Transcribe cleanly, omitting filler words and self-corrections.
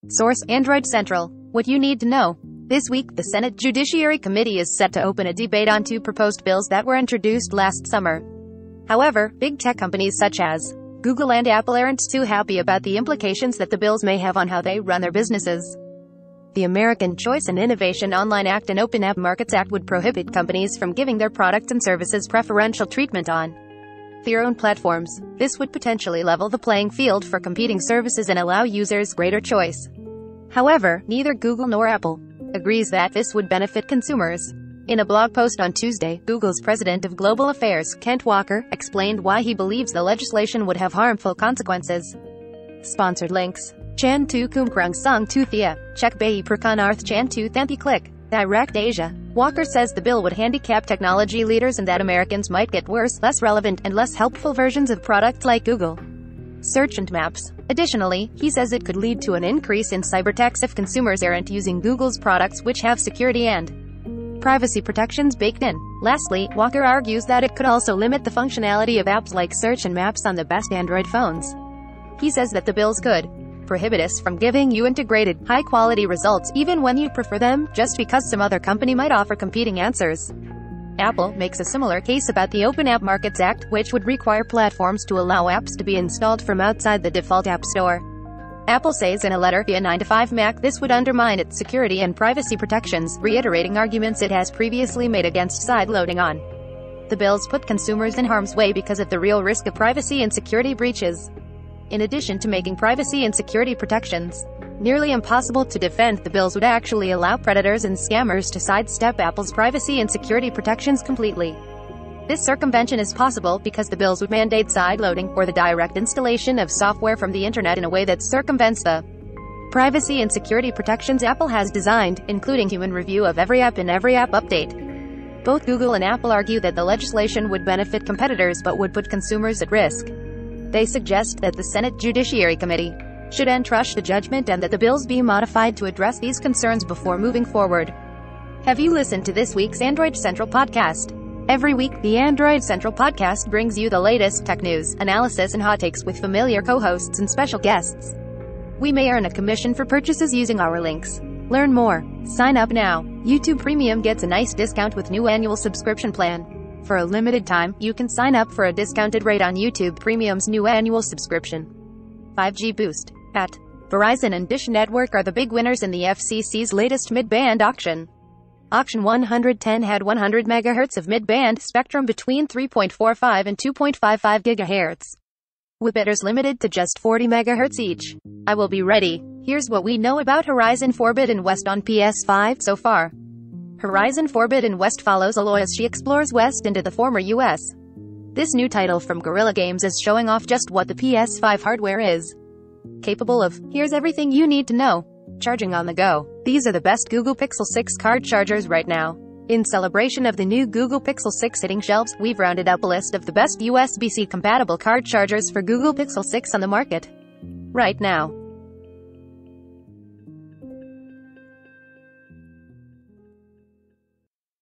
Source: Android Central. What you need to know. This week, the Senate Judiciary Committee is set to open a debate on two proposed bills that were introduced last summer. However, big tech companies such as Google and Apple aren't too happy about the implications that the bills may have on how they run their businesses. The American Choice and Innovation Online Act and Open App Markets Act would prohibit companies from giving their products and services preferential treatment on their own platforms. This would potentially level the playing field for competing services and allow users greater choice. However, neither Google nor Apple agrees that this would benefit consumers. In a blog post on Tuesday, Google's president of global affairs, Kent Walker, explained why he believes the legislation would have harmful consequences. Sponsored links. Chan tu kumkrang sung tu thea, chek bei prakan arth chan tu thanti click. Direct Asia. Walker says the bill would handicap technology leaders and that Americans might get worse, less relevant, and less helpful versions of products like Google Search and Maps. Additionally, he says it could lead to an increase in cyberattacks if consumers aren't using Google's products, which have security and privacy protections baked in. Lastly, Walker argues that it could also limit the functionality of apps like Search and Maps on the best Android phones. He says that the bills could prohibit us from giving you integrated, high-quality results even when you prefer them, just because some other company might offer competing answers. Apple makes a similar case about the Open App Markets Act, which would require platforms to allow apps to be installed from outside the default App Store. Apple says in a letter via 9to5Mac this would undermine its security and privacy protections, reiterating arguments it has previously made against sideloading on the bills put consumers in harm's way because of the real risk of privacy and security breaches. In addition to making privacy and security protections nearly impossible to defend, the bills would actually allow predators and scammers to sidestep Apple's privacy and security protections completely. This circumvention is possible because the bills would mandate sideloading, or the direct installation of software from the internet in a way that circumvents the privacy and security protections Apple has designed, including human review of every app and every app update. Both Google and Apple argue that the legislation would benefit competitors but would put consumers at risk. They suggest that the Senate Judiciary Committee should entrush the judgment and that the bills be modified to address these concerns before moving forward. Have you listened to this week's Android Central podcast? Every week, the Android Central podcast brings you the latest tech news, analysis, and hot takes with familiar co-hosts and special guests. We may earn a commission for purchases using our links. Learn more. Sign up now. YouTube Premium gets a nice discount with new annual subscription plan. For a limited time, you can sign up for a discounted rate on YouTube Premium's new annual subscription. 5G boost. At Verizon and Dish Network are the big winners in the FCC's latest mid-band auction. Auction 110 had 100 MHz of mid-band spectrum between 3.45 and 2.55 GHz, with bidders limited to just 40 MHz each. I will be ready. Here's what we know about Horizon Forbidden West on PS5 so far. Horizon Forbidden West follows Aloy as she explores west into the former US. This new title from Guerrilla Games is showing off just what the PS5 hardware is capable of. Here's everything you need to know. Charging on the go. These are the best Google Pixel 6 card chargers right now. In celebration of the new Google Pixel 6 hitting shelves, we've rounded up a list of the best USB-C compatible card chargers for Google Pixel 6 on the market right now.